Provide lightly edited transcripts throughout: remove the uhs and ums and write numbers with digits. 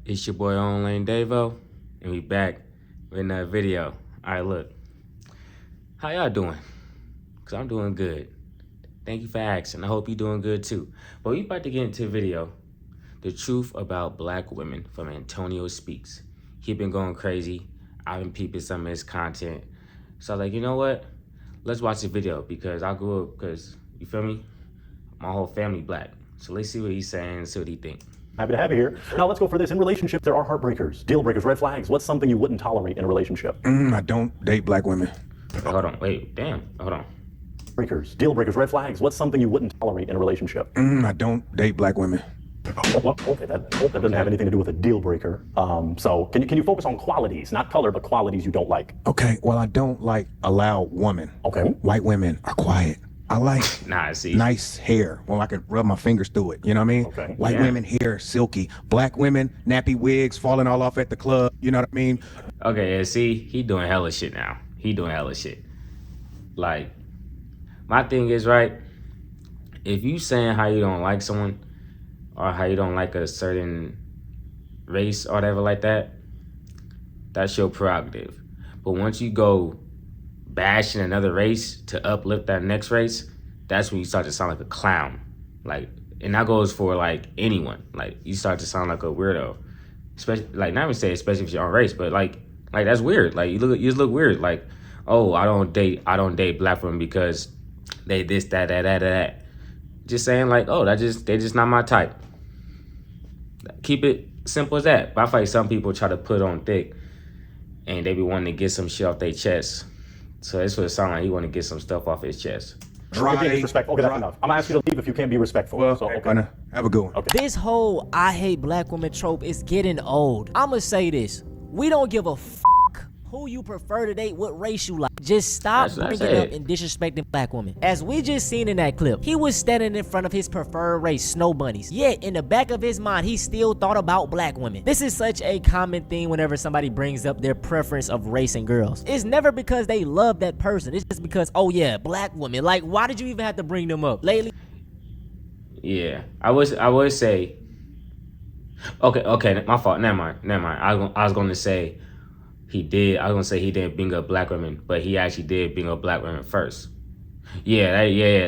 It's your boy Ownlane Davo, and we back with another video. Alright, look. How y'all doing? Because I'm doing good. Thank you for asking. I hope you're doing good too. But we about to get into the video. The truth about black women from Antonio Speaks. He been going crazy. I've been peeping some of his content. So I was like, you know what? Let's watch the video because I grew up, because, you feel me? My whole family black. So let's see what he's saying, see what he think. Happy to have you here. Now let's go for this. In relationships, there are heartbreakers, deal breakers, red flags. What's something you wouldn't tolerate in a relationship? I don't date black women. Wait, hold on. Wait, damn. Hold on. Breakers, deal breakers, red flags. What's something you wouldn't tolerate in a relationship? I don't date black women. Well, okay, that doesn't have anything to do with a deal breaker. So can you focus on qualities, not color, but qualities you don't like? Okay, well, I don't like a loud woman. Okay. White women are quiet. I like nice hair. Well, I can rub my fingers through it. You know what I mean? Okay. White women, hair silky. Black women, nappy wigs falling all off at the club. You know what I mean? Okay, yeah, see, he doing hella shit now. He doing hella shit. Like, my thing is, right, if you saying how you don't like someone or how you don't like a certain race or whatever like that, that's your prerogative. But once you go bashing another race to uplift that next race, that's when you start to sound like a clown. Like, and that goes for like anyone. Like, you start to sound like a weirdo. Especially, like, not even say especially if you're on race, but like that's weird. Like, you just look weird. Like, oh, I don't date black women because they this, that. Just saying like, oh, they just not my type. Keep it simple as that. But I feel like some people try to put on thick and they be wanting to get some shit off their chest. So that's what it sounds like. He want to get some stuff off his chest. Being disrespectful. Okay, that's enough. I'm gonna ask you to leave if you can't be respectful. Well, so, okay. Have a good one. Okay. This whole I hate black women trope is getting old. I'ma say this. We don't give a f who you prefer to date, what race you like. Just stop bringing up and disrespecting black women. As we just seen in that clip, he was standing in front of his preferred race, snow bunnies. Yet, in the back of his mind, he still thought about black women. This is such a common thing whenever somebody brings up their preference of race and girls. It's never because they love that person. It's just because, oh yeah, black women. Like, why did you even have to bring them up? Lately? Yeah, I would say, okay, my fault. Never mind. I was going to say, he didn't bring up black women, but he actually did bring up black women first. Yeah,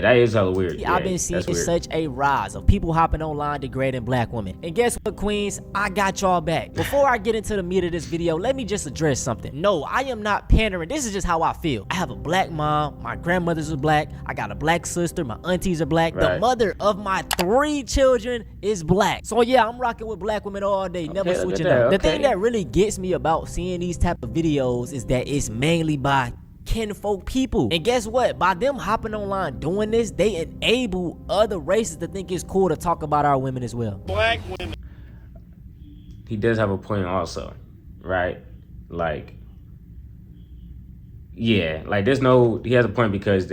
that is hella weird. I've been seeing such a rise of people hopping online degrading black women. And guess what, queens? I got y'all back. Before I get into the meat of this video, let me just address something. No, I am not pandering. This is just how I feel. I have a black mom. My grandmothers are black. I got a black sister. My aunties are black. Right. The mother of my 3 children is black. So yeah, I'm rocking with black women all day, never switching up. The thing that really gets me about seeing these type of videos is that it's mainly by kinfolk people. And guess what? By them hopping online doing this, they enable other races to think it's cool to talk about our women as well. Black women. He does have a point also, right? Like, yeah, like he has a point because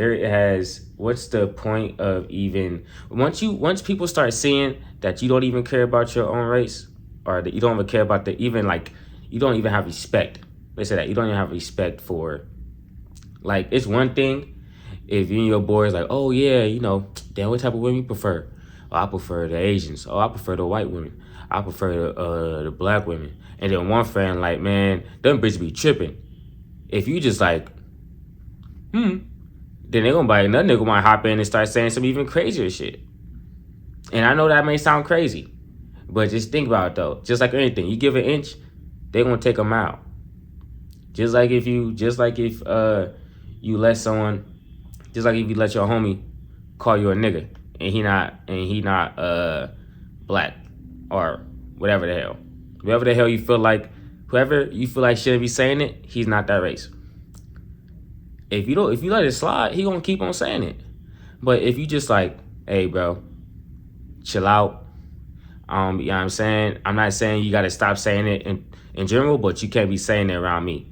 what's the point of even, once people start seeing that you don't even care about your own race, or that you don't even care about you don't even have respect. Let's say that you don't even have respect for, like, it's one thing if you and your boys like, oh yeah, you know, damn, what type of women you prefer? Oh, I prefer the Asians. Oh, I prefer the white women. I prefer the black women. And then one friend like, man, them bitches be tripping. If you just like, then they're gonna buy another nigga might hop in and start saying some even crazier shit. And I know that may sound crazy, but just think about it though. Just like anything, you give an inch, they're gonna take them out. Just like if you let your homie call you a nigga and he not black or whatever the hell. Whoever the hell you feel like, whoever you feel like shouldn't be saying it, he's not that race. If you let it slide, he gonna keep on saying it. But if you just like, hey bro, chill out. You know what I'm saying? I'm not saying you gotta stop saying it in general, but you can't be saying it around me.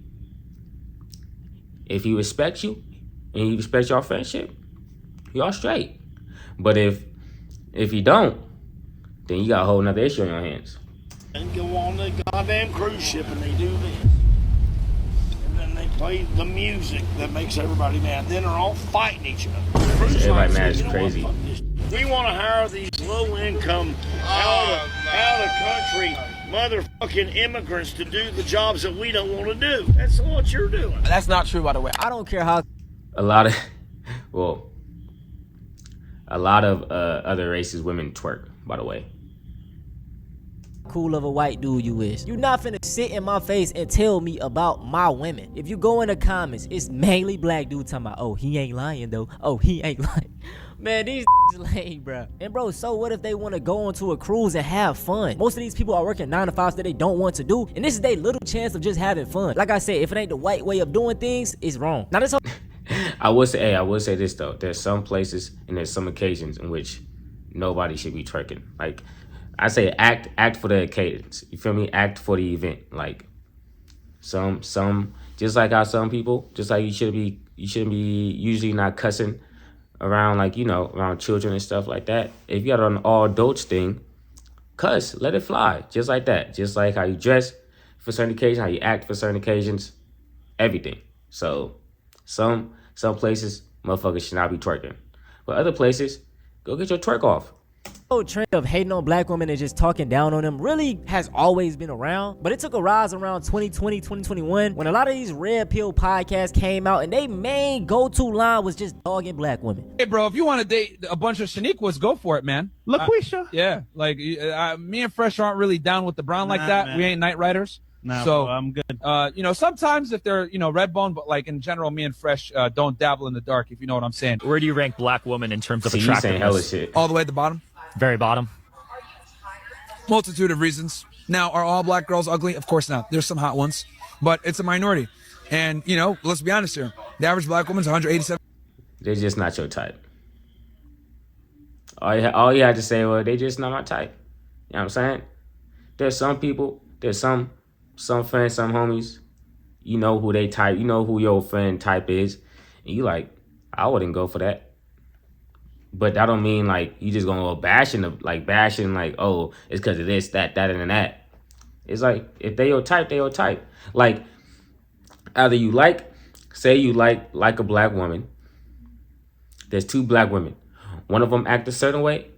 If he respects you and he respects your friendship, y'all straight. But if he don't, then you got a whole nother issue on your hands. And go on the goddamn cruise ship and they do this. And then they play the music that makes everybody mad. Then they're all fighting each other. Everybody mad is crazy. We want to hire these low income out of country motherfucking immigrants to do the jobs that we don't want to do. That's what you're doing. That's not true, by the way. I don't care how A lot of, well, a lot of other races, women twerk, by the way. cool of a white dude you is. You not finna sit in my face and tell me about my women. If you go in the comments, it's mainly black dudes talking about, oh, he ain't lying though. Oh, he ain't lying. Man, these lame, bro. And bro, so what if they want to go onto a cruise and have fun? Most of these people are working 9 to 5s that they don't want to do, and this is their little chance of just having fun. Like I said, if it ain't the white way of doing things, it's wrong. Now this whole I would say this though. There's some places and there's some occasions in which nobody should be twerking. Like I say, act for the occasions. You feel me? Act for the event. Like some just like how some people, just like you shouldn't be usually not cussing around, like, you know, around children and stuff like that. If you got an all adults thing, cuss, let it fly, just like that. Just like how you dress for certain occasions, how you act for certain occasions, everything. So some places motherfuckers should not be twerking, but other places, go get your twerk off. whole trend of hating on black women and just talking down on them really has always been around, but it took a rise around 2020, 2021 when a lot of these red pill podcasts came out and they main go-to line was just dogging black women. Hey, bro, if you want to date a bunch of Shaniquas, go for it, man. LaQuisha. Yeah, like me and Fresh aren't really down with the brown like that. Man. We ain't night riders. No, so I'm good. You know, sometimes if they're, you know, red bone, but like in general, me and Fresh don't dabble in the dark, if you know what I'm saying. Where do you rank black women in terms of See, you saying attractiveness? hella shit. All the way at the bottom. Very bottom. Multitude of reasons. Now, are all black girls ugly? Of course not. There's some hot ones, but it's a minority. And, you know, let's be honest here. The average black woman's 187. They're just not your type. All you had to say was, they just not my type. You know what I'm saying? There's some people, there's some friends, some homies, you know who they type, you know who your friend type is, and you like, I wouldn't go for that. But that don't mean like you just gonna go bashing like, oh, it's because of this, that, and that. It's like, if they your type, they your type. Like, either you say you like a black woman. There's two black women. One of them act a certain way,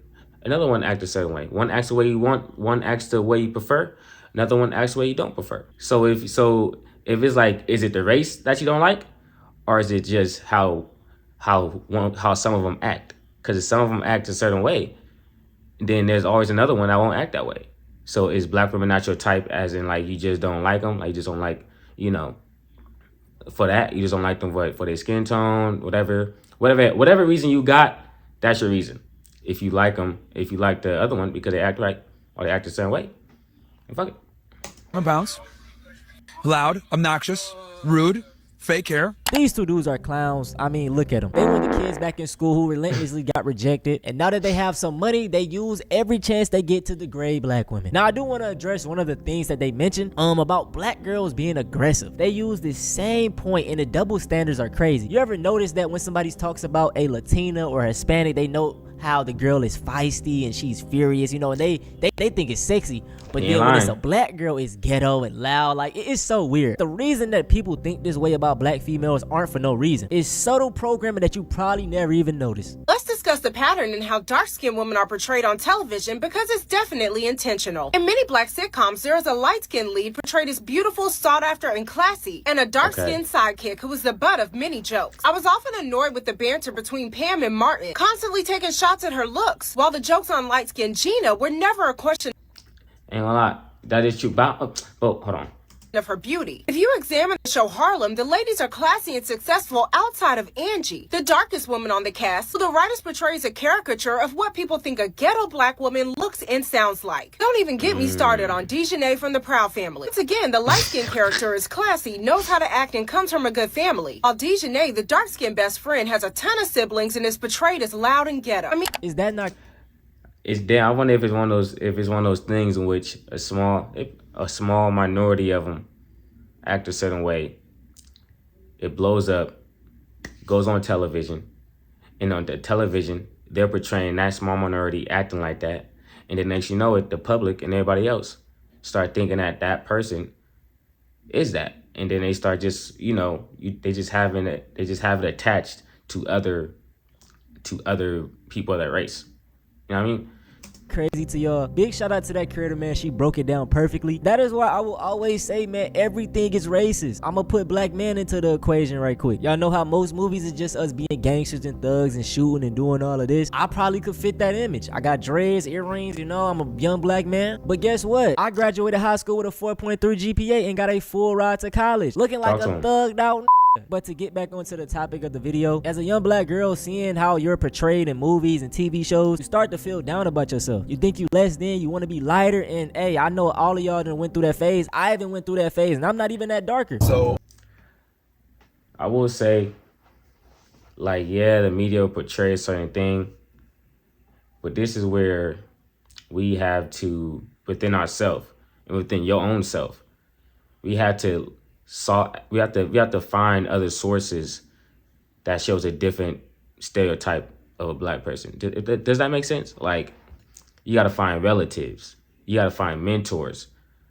another one act a certain way. One acts the way you want, one acts the way you prefer, another one acts the way you don't prefer. So if it's like, is it the race that you don't like, or is it just how some of them act? Because if some of them act a certain way, then there's always another one that won't act that way. So is black women not your type, as in like you just don't like them, like you just don't like, you know, for that, you just don't like them for their skin tone, whatever reason you got, that's your reason. If you like them, if you like the other one because they act right or they act a certain way, and fuck it. 7 pounds. Loud, obnoxious, rude, fake hair. These two dudes are clowns. I mean, look at them. They were the kids back in school who relentlessly got rejected, and now that they have some money, they use every chance they get to degrade black women. Now, I do want to address one of the things that they mentioned about black girls being aggressive. They use the same point, and the double standards are crazy. You ever notice that when somebody talks about a Latina or a Hispanic, they know how the girl is feisty and she's furious, you know, and they think it's sexy, but then when it's a black girl, it's ghetto and loud. Like, it's so weird. The reason that people think this way about black females aren't for no reason. It's subtle programming that you probably never even noticed. Let's discuss the pattern in how dark-skinned women are portrayed on television, because it's definitely intentional. In many black sitcoms, there is a light-skinned lead portrayed as beautiful, sought-after, and classy, and a dark-skinned sidekick who is the butt of many jokes. I was often annoyed with the banter between Pam and Martin, constantly taking shots at her looks, while the jokes on light-skinned Gina were never a question Ain't gonna lie, that is true. But hold on. Of her beauty. If you examine the show Harlem, the ladies are classy and successful outside of Angie, the darkest woman on the cast, who the writers portrays a caricature of what people think a ghetto black woman looks and sounds like. Don't even get me started on Dejanay from the Proud Family. Once again, the light-skinned character is classy, knows how to act, and comes from a good family, while Dejanay, the dark-skinned best friend, has a ton of siblings and is portrayed as loud and ghetto. I mean, is that not? It's damn. I wonder if it's one of those things in which a small minority of them act a certain way. It blows up, goes on television, and on the television they're portraying that small minority acting like that, and then next you know it, the public and everybody else start thinking that that person is that, and then they start just, you know, they just have it attached to other people of that race. You know what I mean? crazy to y'all? Big shout out to that creator, man. She broke it down perfectly. That is why I will always say, man, everything is racist. I'm gonna put black men into the equation right quick. Y'all know how most movies is just us being gangsters and thugs and shooting and doing all of this. I probably could fit that image. I got dreads, earrings, you know, I'm a young black man. But guess what? I graduated high school with a 4.3 GPA and got a full ride to college. Looking like a thugged out. But to get back onto the topic of the video, as a young black girl, seeing how you're portrayed in movies and TV shows, you start to feel down about yourself. You think you less than, you want to be lighter, and hey, I know all of y'all done went through that phase. I even went through that phase, and I'm not even that darker. So I will say, like, yeah, the media portrays a certain thing, but this is where we have to, within ourselves and within your own self, we have to find other sources that shows a different stereotype of a black person. Does that make sense? Like, you got to find relatives, you got to find mentors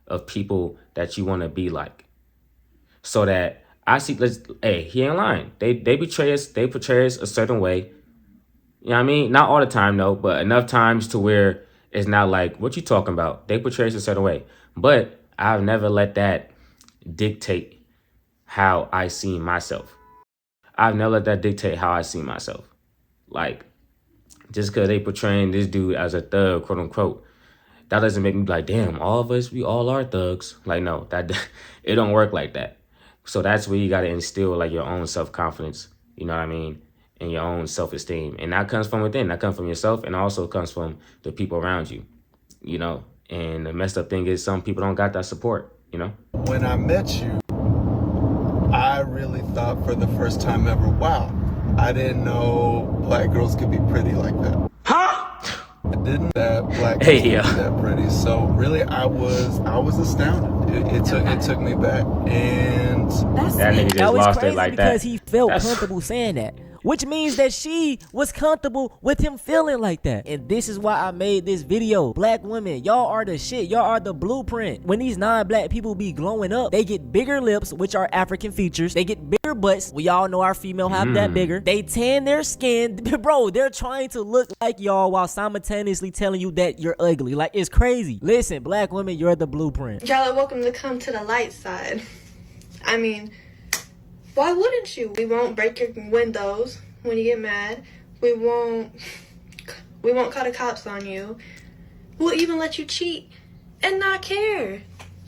of people that you want to be like, so that I see. Hey, he ain't lying. They portray us a certain way. You know what I mean? Not all the time, though, but enough times to where it's not like, what you talking about? They portray us a certain way, but I've never let that dictate how I see myself. I've never let that dictate how I see myself. Like, just because they portraying this dude as a thug, quote unquote, that doesn't make me be like, damn, all of us, we all are thugs. Like, no, that it don't work like that. So that's where you got to instill like your own self-confidence, you know what I mean, and your own self-esteem. And that comes from within. That comes from yourself, and also comes from the people around you, you know. And the messed up thing is some people don't got that support, you know. When I met you, I really thought for the first time ever, wow, I didn't know black girls could be pretty like that. Huh? I didn't that black girls could be that pretty. So really, I was astounded. It took me back, and that nigga just lost it like that. Because he felt comfortable saying that. Which means that she was comfortable with him feeling like that. And this is why I made this video. Black women, y'all are the shit. Y'all are the blueprint. When these non-black people be glowing up, they get bigger lips, which are African features. They get bigger butts. We all know our female have that bigger. They tan their skin. Bro, they're trying to look like y'all while simultaneously telling you that you're ugly. Like, it's crazy. Listen, black women, you're the blueprint. Y'all are welcome to come to the light side. I mean, why wouldn't you? We won't break your windows when you get mad. We won't call the cops on you. We'll even let you cheat and not care.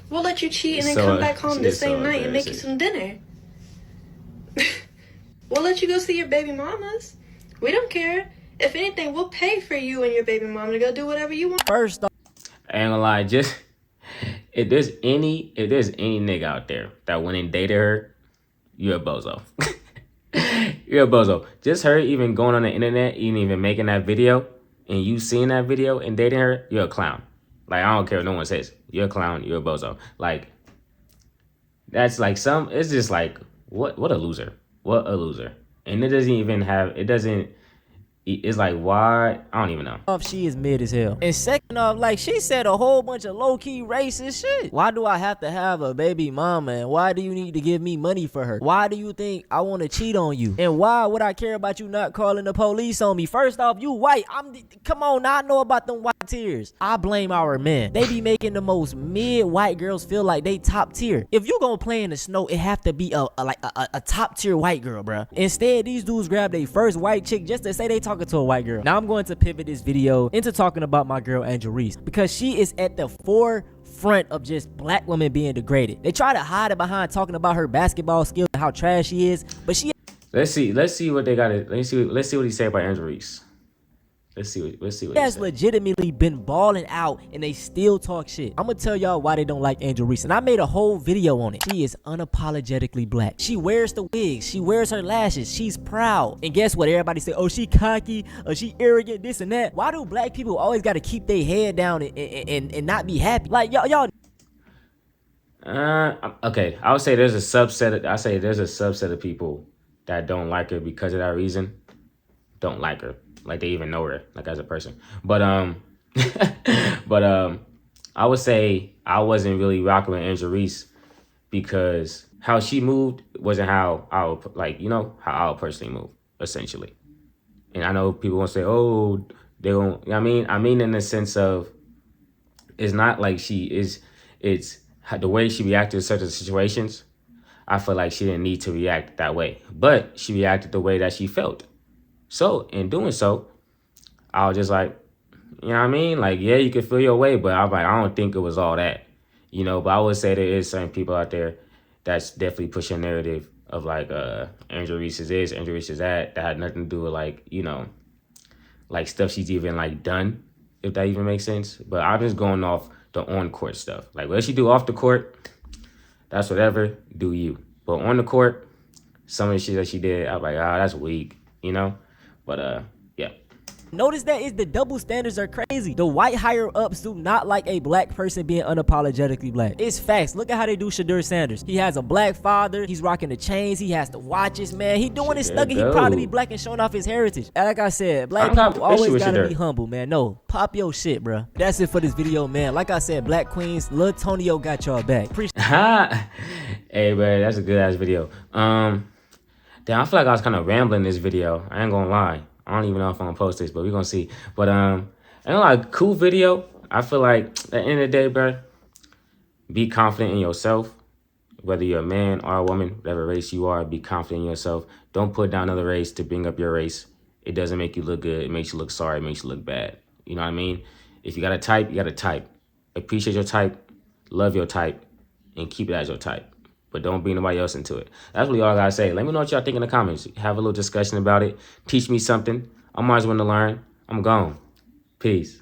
We'll let you cheat and then come back home the same night and make you some dinner. We'll let you go see your baby mamas. We don't care. If anything, we'll pay for you and your baby mama to go do whatever you want. First off, I ain't gonna lie, just if there's any nigga out there that went and dated her, you're a bozo. You're a bozo. Just her even going on the internet, even making that video, and you seeing that video and dating her, you're a clown. Like, I don't care what no one says. You're a clown, you're a bozo. Like, that's like it's just like, what a loser. What a loser. And it doesn't even have, it's like, why? I don't even know. She is mid as hell. And second off, like, she said a whole bunch of low-key racist shit. Why do I have to have a baby mama? And why do you need to give me money for her? Why do you think I want to cheat on you? And why would I care about you not calling the police on me? First off, you white. Come on, now I know about them white tears. I blame our men. They be making the most mid-white girls feel like they top tier. If you gonna play in the snow, it have to be a top tier white girl, bruh. Instead, these dudes grab their first white chick just to say they talking to a white girl. Now I'm going to pivot this video into talking about my girl Angel Reese, because she is at the forefront of just black women being degraded. They try to hide it behind talking about her basketball skills and how trash she is, but she. Let's see what they got. Let's see what he said about Angel Reese. Let's see what he has legitimately been balling out, and they still talk shit. I'm gonna tell y'all why they don't like Angel Reese, and I made a whole video on it. She is unapologetically black. She wears the wigs, she wears her lashes, she's proud. And guess what? Everybody say, oh, she cocky, or she arrogant, this and that. Why do black people always gotta keep their head down and not be happy? Like, y'all. Okay, I would say there's a subset of people that don't like her because of that reason. Don't like her. Like, they even know her, like, as a person. But I would say I wasn't really rocking with Angel Reese because how she moved wasn't how I would, like, you know, how I would personally move, essentially. And I know people want to say, oh, they don't. I mean, in the sense of, it's not like it's the way she reacted to certain situations. I feel like she didn't need to react that way, but she reacted the way that she felt. So in doing so, I was just like, you know what I mean? Like, yeah, you can feel your way, but I'm like, I don't think it was all that, you know. But I would say there is certain people out there that's definitely pushing a narrative of like, Angel Reese is this, Angel Reese is that had nothing to do with like, you know, like stuff she's even like done, if that even makes sense. But I'm just going off the on court stuff. Like what she do off the court, that's whatever, do you. But on the court, some of the shit that she did, I'm like, that's weak, you know. But yeah. Notice that is the double standards are crazy. The white higher ups do not like a black person being unapologetically black. It's facts. Look at how they do Shadur Sanders. He has a black father. He's rocking the chains. He has the watches, man. He doing his thuggy. He proud to be black and showing off his heritage. And like I said, black people always gotta be humble, man. No, pop your shit, bro. That's it for this video, man. Like I said, Black Queens, Lil Tonio got y'all back. Hey, bro, that's a good ass video. Damn, I feel like I was kind of rambling this video. I ain't gonna lie. I don't even know if I'm gonna post this, but we're gonna see. But ain't like cool video. I feel like at the end of the day, bro, be confident in yourself. Whether you're a man or a woman, whatever race you are, be confident in yourself. Don't put down another race to bring up your race. It doesn't make you look good. It makes you look sorry. It makes you look bad. You know what I mean? If you got a type, you got a type. Appreciate your type, love your type, and keep it as your type. But don't bring nobody else into it. That's really all I gotta say. Let me know what y'all think in the comments. Have a little discussion about it. Teach me something. I'm always willing to learn. I'm gone. Peace.